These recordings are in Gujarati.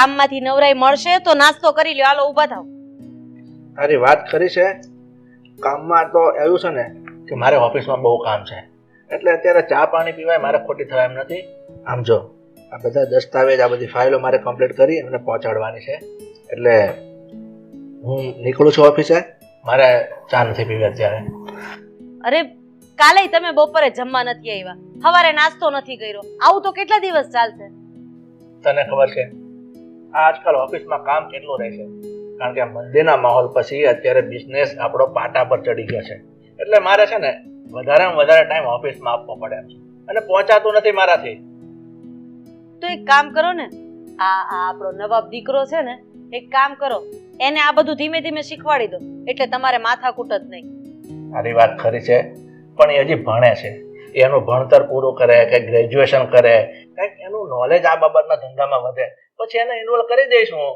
કામમાંથી નવરાઈ મળશે તો નાસ્તો કરી લ્યો. હાલો ઊભા થાવ. તારી વાત ખરી છે. કામમાં તો એવું છે ને કે મારે ઓફિસમાં બહુ કામ છે, એટલે અત્યારે ચા પાણી પીવાય મારે ખોટી થવા એમ નથી. આમ જો આ બધા દસ્તાવેજ, આ બધી ફાઇલો મારે કમ્પ્લીટ કરી અને પહોંચાડવાની છે, એટલે હું નીકળું છું ઓફિસે. મારે ચા નથી પીવી અત્યારે. અરે કાલે તમે બપોરે જમવા નથી આવ્યા, સવારે નાસ્તો નથી કર્યો. આવું તો કેટલા દિવસ ચાલશે? તને ખબર છે આજકાલ ઓફિસમાં કામ કેટલું રહે છે, કારણ કે મંદીના માહોલ પછી અત્યારે બિઝનેસ આપણો પાટા પર ચડી ગયો છે, એટલે મારે છે ને વધારેમાં વધારે ટાઈમ ઓફિસમાં આપવો પડે એમ છે, અને પહોંચાતું નથી મારાથી. તો એક કામ કરો ને, આ આપણો નવાબ દીકરો છે ને, એક કામ કરો, એને આ બધું ધીમે ધીમે શીખવાડી દો, એટલે તમારે માથાકૂટ જ નહીં. મારી વાત ખરી છે, પણ એ હજી ભણે છે. એનું ભણતર પૂરું કરે, કે ગ્રેજ્યુએશન કરે, કંઈક એનું નોલેજ આ બાબતના ધંધામાં વધે, પછી એને ઇન્વોલ્વ કરી દઈશ હું.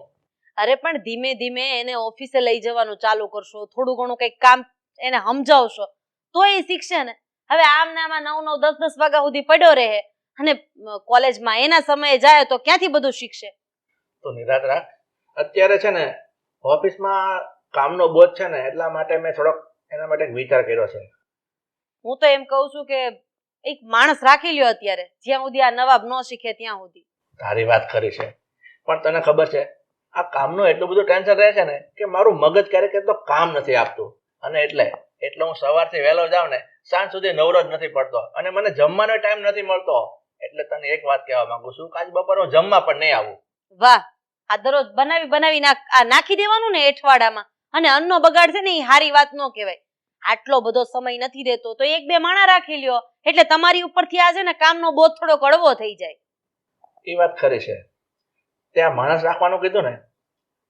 અરે પણ ધીમે ધીમે એને ઓફિસે લઈ જવાનું ચાલુ કરશો, થોડું ઘણું કંઈક કામ એને સમજાવશો તો એ શીખશે ને. હવે આમ ને આમાં 9 9 10 10 વાગ્યા સુધી પડ્યો રહે અને કોલેજમાં એના સમયે જાય તો ક્યાંથી બધું શીખશે? તો નિરાત રાખ. અત્યારે છે ને ઓફિસમાં કામનો બોજ છે ને, એટલા માટે મેં થોડોક એના માટે વિચાર કર્યો છે. હું તો એમ કહું છું કે એક માણસ રાખી લ્યો અત્યારે, જ્યાં સુધી આ નવાબ ન શીખે ત્યાં સુધી. તારી વાત ખરી છે, પણ તને ખબર છે આ કામનું એટલું બધું ટેન્શન રહે છે ને કે મારું મગજ ક્યારેક તો કામ નથી આપતું, અને એટલે હું સવારથી વહેલો જાઉં ને સાંજ સુધી નવરો જ નથી પડતો, અને મને જમવાનો ટાઈમ નથી મળતો. એટલે તને એક વાત કહેવા માંગુ છું કે આજ બપોરે હું જમવા પણ નહીં આવું. વાહ, આ દરરોજ બનાવી નાખી દેવાનું ને એઠવાડામાં, અને અન્નનો બગાડ છે ને એ સારી વાત ન કહેવાય. આટલો બધો સમય નથી દેતો તો એક બે માણા રાખી લ્યો, એટલે તમારી ઉપરથી આ છે ને કામનો બોજ થોડો કડવો થઈ જાય. એ વાત ખરી છે. ત્યાં માણસ રાખવાનું કીધું ને,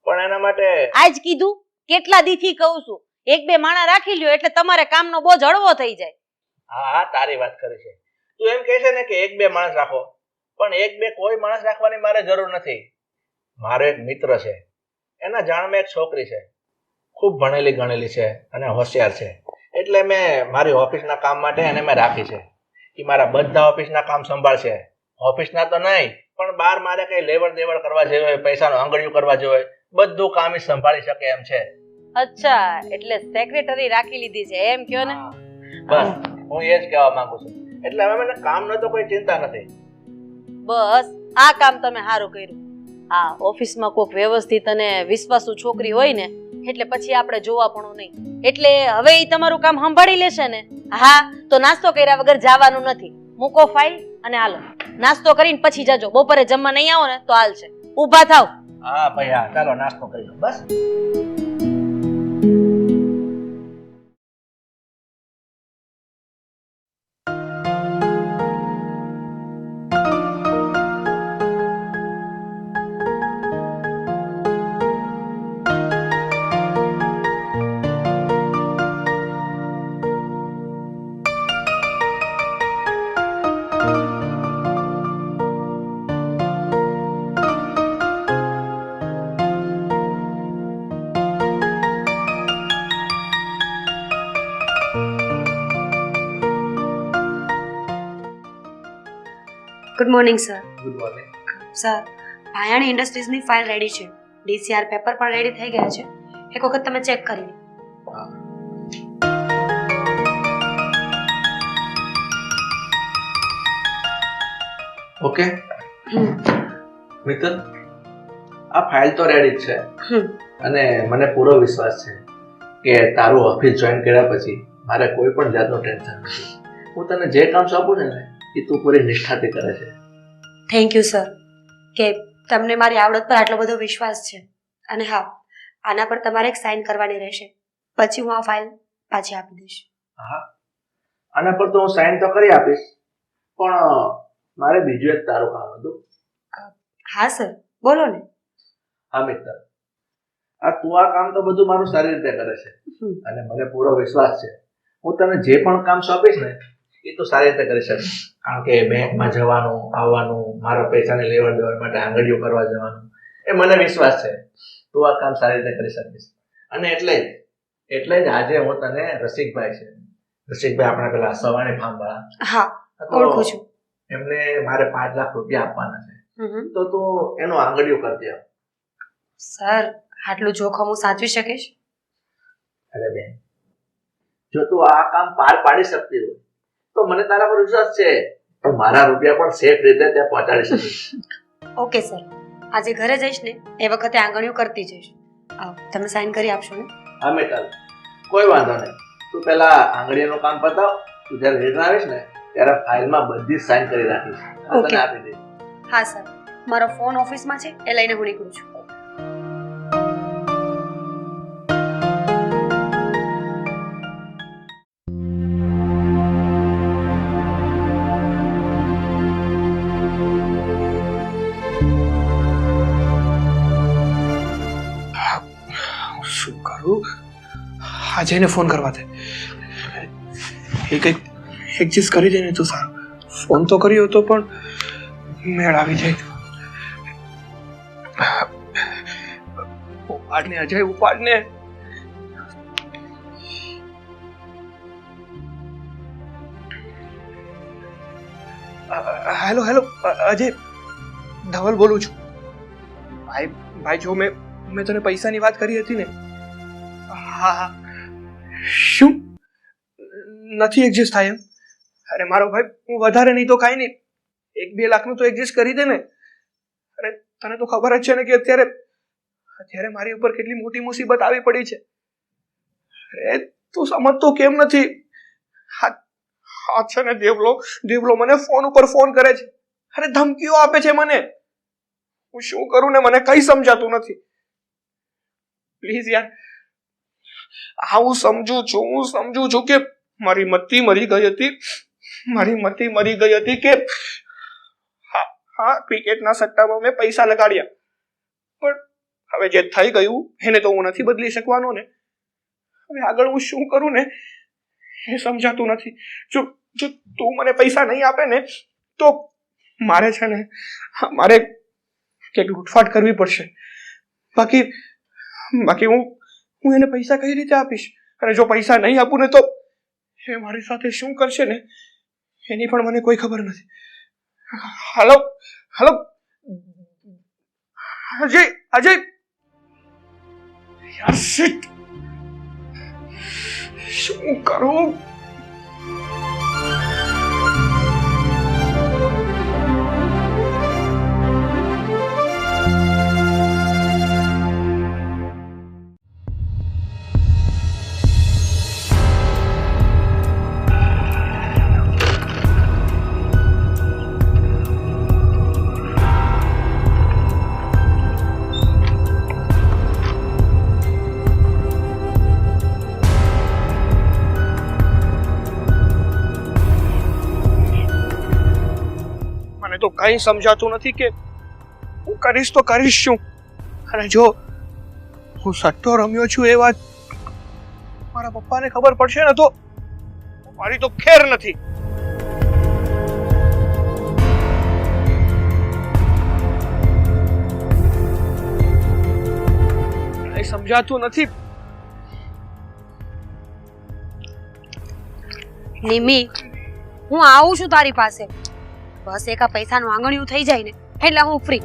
પણ એના માટે આજ કીધું, કેટલા દીથી કહું છું, એક બે માણા રાખી લ્યો એટલે તમારે કામનો બોજ હળવો થઈ જાય. હા, તારી વાત ખરી છે. તું એમ કહે છે ને કે એક બે માણસ રાખો, પણ એક બે કોઈ માણસ રાખવાની મારે જરૂર નથી. મારો એક મિત્ર છે, એના જાણમાં એક છોકરી છે, ખૂબ ભણેલી ગણેલી છે અને હોશિયાર છે, એટલે મેં મારી ઓફિસના કામ માટે એને મેં રાખી છે. એ મારા બધા ઓફિસના કામ સંભાળશે. ઓફિસના તો નહીં, પણ બહાર મારે કઈ લેવડ દેવડ કરવા જેવું હોય, પૈસાનો આંગળીઓ કરવા જેવું હોય, બધું કામ એ સંભાળી શકે એમ છે. અચ્છા, એટલે સેક્રેટરી રાખી લીધી છે એમ કયો ને? બસ હું એ જ કહેવા માંગુ છું. એટલે હવે મને કામનો તો કોઈ ચિંતા નથી. બસ આ કામ તમે સારું કર્યું. હા, ઓફિસમાં કોઈક વ્યવસ્થિત અને વિશ્વાસુ છોકરી હોય ને એટલે પછી આપણે જોવા પણ નહીં. એટલે હવે એ તમારું કામ સંભાળી લેશે ને. હા, તો નાસ્તો કર્યા વગર જવાનું નથી. મૂકો ફાઇલ અને હાલો નાસ્તો કરીને પછી જાજો. બપોરે જમવા નહીં આવો ને તો હાલશે. ઊભા થાવ. હા ભાઈ, હા, ચાલો નાસ્તો કરી લો બસ. Good morning sir. Good morning. Sir, Bhayani ઇન્ડસ્ટ્રીઝની ફાઇલ રેડી છે, ડીસીઆર પેપર પણ રેડી થઈ ગયા છે. એક વખત તમે ચેક કરી લો. ઓકે મિત્ર, આ ફાઇલ તો રેડી જ છે, અને મને પૂરો વિશ્વાસ છે કે તારું ઓફિસ જોઈન કર્યા પછી મારે કોઈ પણ જાતનું ટેન્શન નથી. હું તને જે કામ સોંપું ને એ તું પૂરી નિષ્ઠાથી કરે છે. થેન્ક યુ સર, કે તમને મારી આવડત પર આટલો બધો વિશ્વાસ છે. અને હા, આના પર તમારે એક સાઇન કરવાની રહેશે, પછી હું આ ફાઇલ પાછી આપી દઈશ. હા, આના પર તો હું સાઇન તો કરી આપીશ, પણ મારે બીજું એક તારું કામ હતું. હા સર, બોલો ને. હા મિત્ર, તું આ કામ તો બધું મારું સારી રીતે કરે છે, અને મને પૂરો વિશ્વાસ છે હું તને જે પણ કામ સોંપીશ ને એ તો સારી રીતે કરી શકીશ. કારણ કે બેંકમાં જવાનું આવવાનું, મારા પૈસાની લેવડ દેવડ માટે આંગળીઓ કરવા જવાનું, એ મને વિશ્વાસ છે તું આ કામ સારી રીતે કરી શકીશ. અને એટલે જ આજે હું તને રસિકભાઈ છે, રસિકભાઈ આપણા પેલા સવાણી ફાર્મ વાળા, હા, ઓળખું છું. એમને મારે 5 લાખ રૂપિયા આપવાના છે. તો તું એનું આંગળીઓ કરતી આવ. સર આટલું જોખમ હું સાચવી શકીશ? અરે બેન, જો તું આ કામ પાર પાડી શકતી હોય તો મને તારા પર વિશ્વાસ છે તો મારા રૂપિયા પણ સેફ રીતે ત્યાં પહોંચાડી શકીશ. ઓકે સર, આજે ઘરે જઈશ ને એ વખતે આંગળીઓ કરતી જઈશ. તમે સાઈન કરી આપશો ને? હા મેટલ, કોઈ વાંધો નહીં. તું પહેલા આંગળીઓનું કામ પતાવ. તું જ્યારે રિટર્ન આવીશ ને ત્યારે ફાઇલમાં બધી જ સાઈન કરી રાખીશ. આ તને આપી દઈશ. હા સર, મારો ફોન ઓફિસમાં છે, એ લઈને હું નીકળું છું. શું કરું? આજે એને ફોન કરવા દે. એ કંઈક એડજસ્ટ કરી દે ને તો સારું. ફોન તો કર્યો હતો પણ મેળ આવી જાય. ઉપાડને અજય, ઉપાડને. હેલો હેલો અજય, ધવલ બોલું છું. ભાઈ જો મેં તને પૈસાની વાત કરી હતી ને. હા હા. શું નથી એડજસ્ટ થાય એમ? અરે મારો ભાઈ, હું વધારે નહીં તો કાંઈ નહીં, 1-2 લાખનું તો એડજસ્ટ કરી દે ને. અરે તને તો ખબર જ છે ને કે અત્યારે મારી ઉપર કેટલી મોટી મુસીબત આવી પડી છે. અરે તું સમજતો કેમ નથી? હા છે ને, દેવલો મને ફોન ઉપર ફોન કરે છે. અરે ધમકીઓ આપે છે મને. હું શું કરું ને મને કઈ સમજાતું નથી. પ્લીઝ યાર, હું સમજુ છું કે મારી મતી મરી ગઈ હતી કે હા ક્રિકેટના સટ્ટામાં મેં પૈસા લગાડ્યા, પણ હવે જે થઈ ગયું એને તો હું નથી બદલી શકવાનો ને. હવે આગળ હું શું કરું ને એ સમજાતું નથી. જો તું મને પૈસા નહીં આપે ને તો મારે છે ને કંઈક લૂંટફાટ કરવી પડશે. બાકી હું એને પૈસા કઈ રીતે આપીશ? અને જો પૈસા નહીં આપું ને તો એ મારી સાથે શું કરશે ને એની પણ મને કોઈ ખબર નથી. હેલો અજય યાર, શિટ, શું કરું? તો કઈ સમજાતું નથી કે હું કરીશ તો કરીશ શું. અને જો હું સટ્ટો રમ્યો છું એ વાત મારા પપ્પાને ખબર પડશે ને તો મારી તો ખેર નથી. કઈ સમજાતું નથી. નિમી, હું આવું છું તારી પાસે. બસ એક આ પૈસાનું આંગણિયું થઈ જાય ને એટલે હું ફ્રી.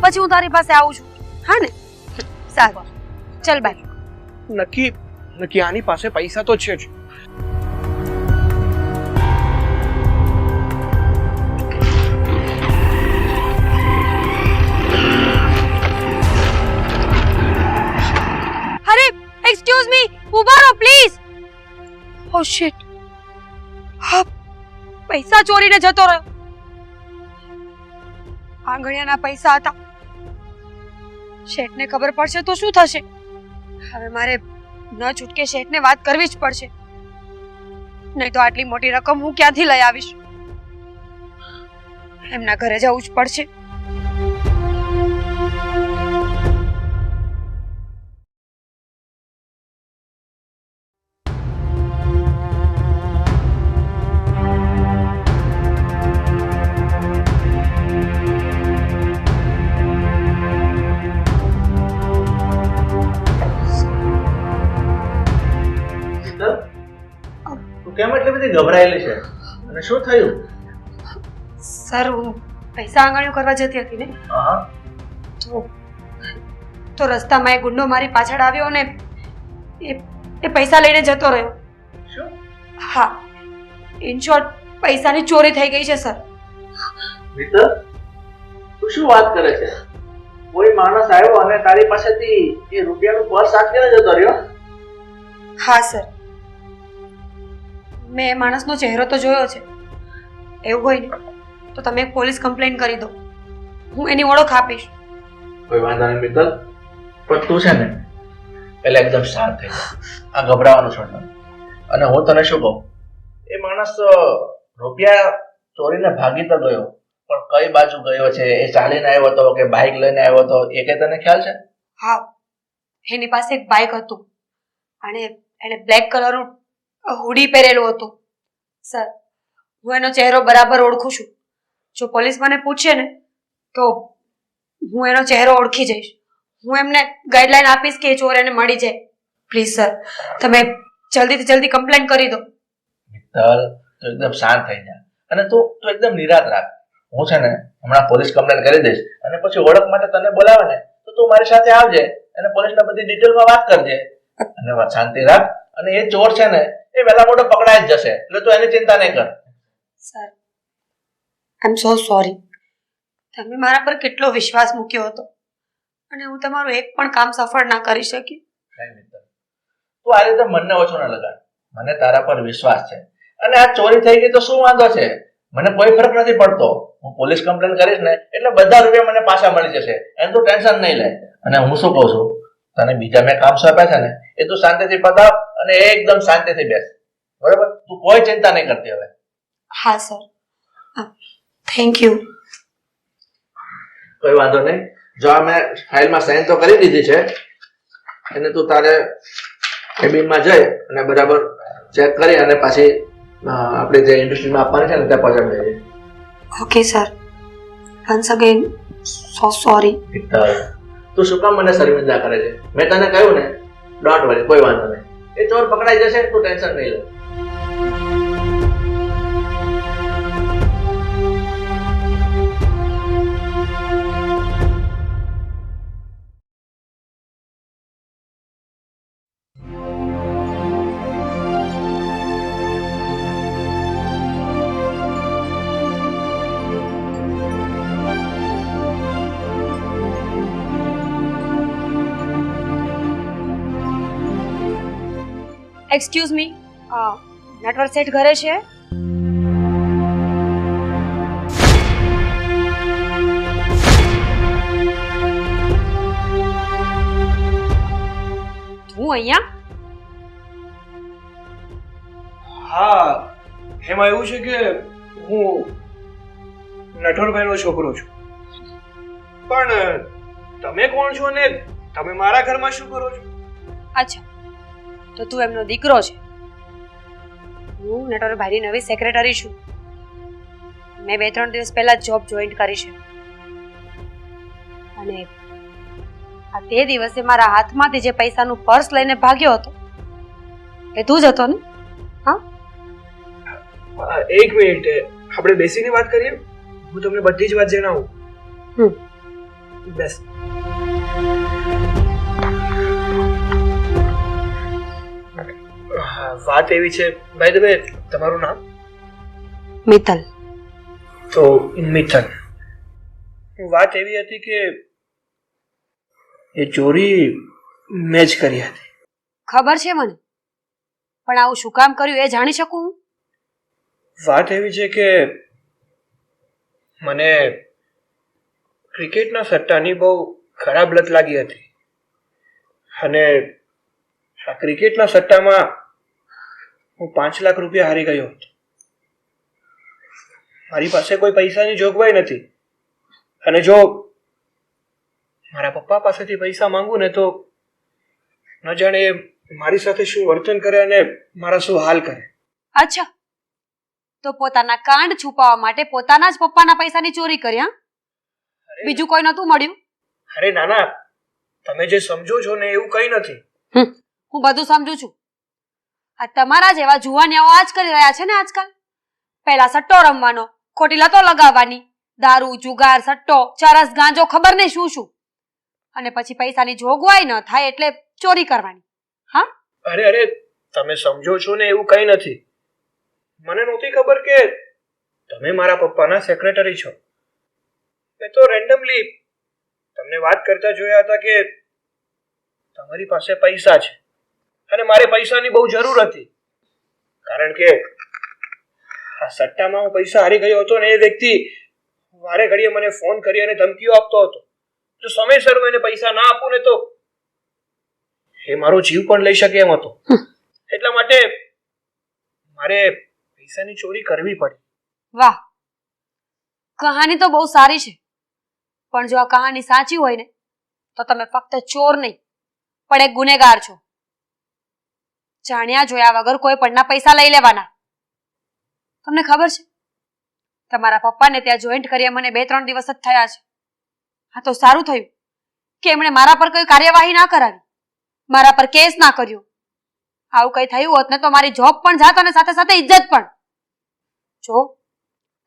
પછી હું તારી પાસે આવું છું. હા ને? સારું, ચલ બાય. નક્કી આની પાસે પૈસા તો છે જ. અરે એક્સક્યુઝ મી, ઉભા રહો પ્લીઝ. ઓ શિટ, હા, પૈસા ચોરીને જતો રહ્યો. આંગણિયાના પૈસા હતા. શેઠને ખબર પડશે તો શું થશે? હવે મારે ન છૂટકે શેઠને વાત કરવી જ પડશે, નહીં તો આટલી મોટી રકમ હું ક્યાંથી લઈ આવીશ? એમના ઘરે જવું જ પડશે. કેમ એટલી બધી ગભરાયેલી છે અને શું થયું? સર, હું પૈસા આંગળીઓ કરવા જતી હતી ને હા તો રસ્તામાં એક ગુંડો મારી પાછળ આવ્યો અને એ પૈસા લઈને જતો રહ્યો. શું હા, ઇન શોર્ટ પૈસાની ચોરી થઈ ગઈ છે સર. મિત્ર તું શું વાત કરે છે? કોઈ માણસ આવ્યો અને તારી પાસેથી એ રૂપિયાનું પર્સ આપીને જતો રહ્યો? હા સર, મેં એ માણસનો ચહેરો તો જોયો છે. એવું હોય ને તો તમે એક પોલીસ કમ્પ્લેન કરી દો, હું એની ઓળખ આપીશ. કોઈ વાંધો નહીં મિત્ર, પણ તું છે ને એટલે એકદમ શાંત થઈ જા. આ ગભરાવાનું છોડ દે. અને હું તને શું કહું, એ માણસ રૂપિયા ચોરીને ભાગી તો ગયો, પણ કઈ બાજુ ગયો છે, એ ચાલીને આવ્યો હતો કે બાઇક લઈને આવ્યો હતો, એ કઈ તને ખ્યાલ છે? હા, એની પાસે એક બાઇક હતું અને એણે બ્લેક કલરનું હુડી પહેરેલું હતું. સર, હું એનો ચહેરો બરાબર ઓળખું છું. જો પોલીસ મને પૂછે ને તો હું એનો ચહેરો ઓળખી જઈશ. હું એમને ગાઈડલાઈન આપીશ કે એ ચોર એને મળી જાય. પ્લીઝ સર, તમે જલ્દીથી જલ્દી કમ્પ્લેન કરી દો. મિત્તલ, તું એકદમ શાંત થઈ જા અને તું એકદમ નિરાત રાખ. હું છે ને હમણાં પોલીસ કમ્પ્લેન કરી દઈશ અને પછી ઓળખ માટે તને બોલાવે ને તો તું મારી સાથે આવજે અને પોલીસને બધી ડિટેલમાં વાત કરજે. અને વાત શાંતિ રાખ. અને એ ચોર છે ને એ વહેલા મોટો પકડાઈ જ જશે, એટલે તું એની ચિંતા નહીં કર. સર, આઈ એમ સો સોરી. તમે મારા પર કેટલો વિશ્વાસ મૂક્યો હતો અને હું તમારું એક પણ કામ સફળ ના કરી શકી. નહીં મિત્ર, તું આ રીતે મનને ઓછો ના લગાડ. મને તારા પર વિશ્વાસ છે અને આ ચોરી થઈ ગઈ તો શું વાંધો છે? મને કોઈ ફરક નથી પડતો. હું પોલીસ કમ્પ્લેન કરીશ ને એટલે બધા રૂપિયા મને પાછા મળી જશે, એનું તું ટેન્શન નહીં લે. અને હું શું કહું છું, તને બીજા મેં કામ સોંપ્યા છે ને એ તું શાંતિથી પતાવ અને એકદમ શાંતિથી બેસ, બરાબર? તું કોઈ ચિંતા નહીં કરતી હવે. હા સર, થેન્ક યુ. કોઈ વાંધો નહીં. જો આ મેં ફાઇલમાં સાઇન તો કરી દીધી છે, એને તું તારે કેબિનમાં જઈ અને બરાબર ચેક કરી અને પાછી આપણે જે ઇન્ડસ્ટ્રીમાં આપવાની છે ને ત્યાં પહોંચાડી દેજે. ઓકે સર, વન્સ અગેન સો સોરી. તું શું કામ મને શર્મિંદા કરે છે? મેં તને કહ્યું ને, ડોન્ટ વરી, કોઈ વાંધો નહીં. એ ચોર પકડાઈ જશે, તું ટેન્શન નહીં લે. એક્સક્યુઝ મી, નેટવર્ક સેટ ઘરે છે? હું અહીંયા? હા, એમાં એવું છે કે હું નટવરભાઈનો છોકરો છું. પણ તમે કોણ છો ને તમે મારા ઘરમાં શું કરો છો? અચ્છા, તો તું એમનો દીકરો છે. હું નટવરભાઈની નવી સેક્રેટરી છું. મેં 2-3 દિવસ પહેલા જોબ જોઈન કરી છે અને આ તે દિવસે મારા હાથમાંથી જે પૈસાનું પર્સ લઈને ભાગ્યો હતો એ તું જ હતો ને? હા, એક મિનિટ, આપણે બેસીને વાત કરીએ. હું તમને બધી જ વાત જણાવું. બેસ. વાત એવી છે, બાય ધ વે, તમારું નામ? મિત્તલ. તો મિત્તલ, વાત એવી હતી કે એ ચોરી મેં જ કરી હતી. ખબર છે મને, પણ આવું શું કામ કર્યું એ જાણી શકું હું? વાત એવી છે કે મને ક્રિકેટના સટ્ટાની બહુ ખરાબ લત લાગી હતી અને આ ક્રિકેટના સટ્ટામાં હું 5 લાખ રૂપિયા હારી ગયો હતો. મારી પાસે કોઈ પૈસાની જોગવાઈ નથી અને જો મારા પપ્પા પાસેથી પૈસા માંગુ ને તો ન જાણે એ મારી સાથે શું વર્તન કરે અને મારા શું હાલ કરે. અચ્છા, તો પોતાના કાંડ છુપાવવા માટે પોતાના જ પપ્પાના પૈસાની ચોરી કરી? હા, બીજું કોઈ નતું મળ્યું? અરે નાના, તમે જે સમજો છો ને એવું કઈ નથી. હું બધું સમજુ છું. આ તમારા જેવા જુવાનિયાઓ આજ કરી રહ્યા છે ને આજકાલ. પહેલા સટ્ટો રમવાનો, ખોટી લતો લગાવવાની, દારૂ જુગાર સટ્ટો ચરસ ગાંજો ખબર નહીં શું શું, અને પછી પૈસાની જોગવાઈ ન થાય એટલે ચોરી કરવાની. હા, અરે અરે તમે સમજો છો ને એવું કંઈ નથી. મને નહોતી ખબર કે તમે મારા પપ્પાના સેક્રેટરી છો. મેં તો રેન્ડમલી તમને વાત કરતા જોયા હતા કે તમારી પાસે પૈસા છે અને મારે પૈસાની બહુ જરૂર હતી, કારણ કે આ સટ્ટામાં હું પૈસા હારી ગયો હતો ને એ વ્યક્તિ વારે ઘડીએ મને ફોન કરી અને ધમકીઓ આપતો હતો. જો સમયસર હું એને પૈસા ના આપું ને તો એ મારો જીવ પણ લઈ શકે એમ હતો. એટલા માટે મારે પૈસાની ચોરી કરવી પડી. વાહ, કહાની તો બહુ સારી છે, પણ જો આ કહાની સાચી હોય ને તો તમે ફક્ત ચોર નહીં પણ એક ગુનેગાર છો. જાણ્યા જોયા વગર કોઈ પણના પૈસા લઈ લેવાના. તમને ખબર છે, તમારા પપ્પાને ત્યાં જોઈન્ટ કરીએ મને 2-3 દિવસ જ થયા છે. હા, તો સારું થયું કે એમણે મારા પર કોઈ કાર્યવાહી ના કરાવી, મારા પર કેસ ના કર્યો. આવું કઈ થયું હોત ને તો મારી જોબ પણ જાત અને સાથે સાથે ઇજ્જત પણ. જો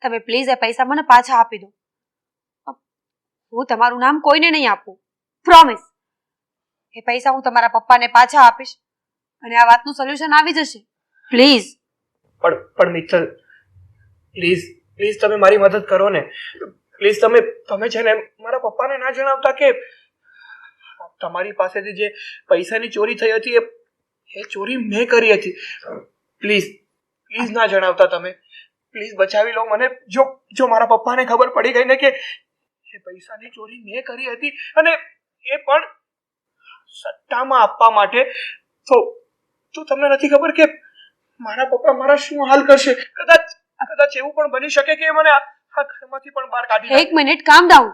તમે પ્લીઝ એ પૈસા મને પાછા આપી દો. હું તમારું નામ કોઈને નહીં આપું, પ્રોમિસ. એ પૈસા હું તમારા પપ્પાને પાછા આપીશ અને આ વાતનું સોલ્યુશન આવી જશે. પ્લીઝ. પણ મિત્તલ, પ્લીઝ પ્લીઝ તમે મારી મદદ કરો ને. પ્લીઝ તમે છે ને મારા પપ્પાને ના જણાવતા કે તમારી પાસેથી જે પૈસાની ચોરી થઈ હતી એ ચોરી મેં કરી હતી. પ્લીઝ પ્લીઝ ના જણાવતા તમે. પ્લીઝ બચાવી લો મને. જો મારા પપ્પાને ખબર પડી ગઈ ને કે એ પૈસાની ચોરી મેં કરી હતી અને એ પણ સટ્ટામાં આપવા માટે, તો તમને નથી ખબર કે મારા પપ્પા મારા શું હાલ કરશે. કદાચ એવું પણ બની શકે કે મને આ ઘરમાંથી પણ બહાર કાઢી નાખે. એક મિનિટ, કામ ડાઉન.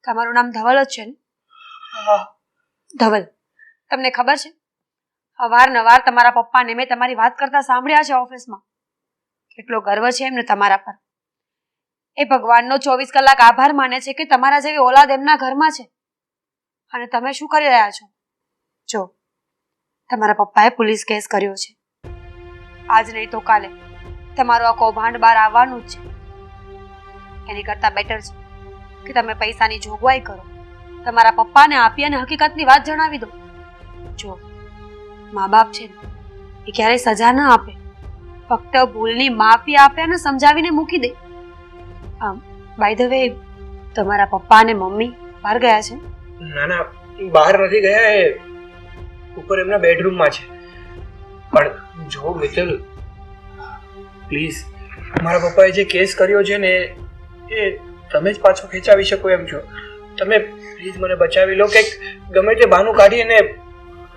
તમારું નામ ધવલ જ છે ને? હા. ધવલ, તમને ખબર છે અવારનવાર તમારા પપ્પાને મેં તમારી વાત કરતા સાંભળ્યા છે ઓફિસમાં. કેટલો ગર્વ છે એમને તમારા પર. એ ભગવાનનો 24 કલાક આભાર માને છે કે તમારા જેવી ઓલાદ એમના ઘરમાં છે. અને તમે શું કરી રહ્યા છો? જો, તમારા પપ્પાએ પોલીસ કેસ કર્યો છે. આજ નહીં તો કાલે તમારું આ કૌભાંડ બહાર આવવાનું જ છે. એની કરતાં બેટર છે કે તમે પૈસાની જોગવાઈ કરો, તમારા પપ્પાને આપી અને હકીકતની વાત જણાવી દો. જો, મા બાપ છે ને એ ક્યારેય સજા ના આપે, ફક્ત ભૂલની માફી આપે અને સમજાવીને મૂકી દે. બાય ધ વે, તમારા પપ્પા અને મમ્મી બહાર ગયા છે? ના, બહાર નથી ગયા. એ ઉપર એમના બેડરૂમમાં છે. પણ જો મિત્તલ, પ્લીઝ મારા પપ્પાએ જે કેસ કર્યો છે ને એ તમે જ પાછો ખેંચાવી શકો એમ છો. તમે પ્લીઝ મને બચાવી લો કે ગમે તે બહાનું કાઢીને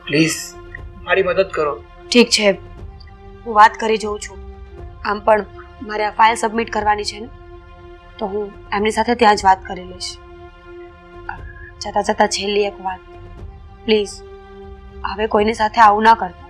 પ્લીઝ મારી મદદ કરો. ઠીક છે, હું વાત કરી જોઉં છું. આમ પણ મારે આ ફાઇલ સબમિટ કરવાની છે ને, તો હું એમની સાથે ત્યાં જ વાત કરી લઈશ. જતાં છેલ્લી એક વાત, પ્લીઝ હવે કોઈની સાથે આવું ના કરતા.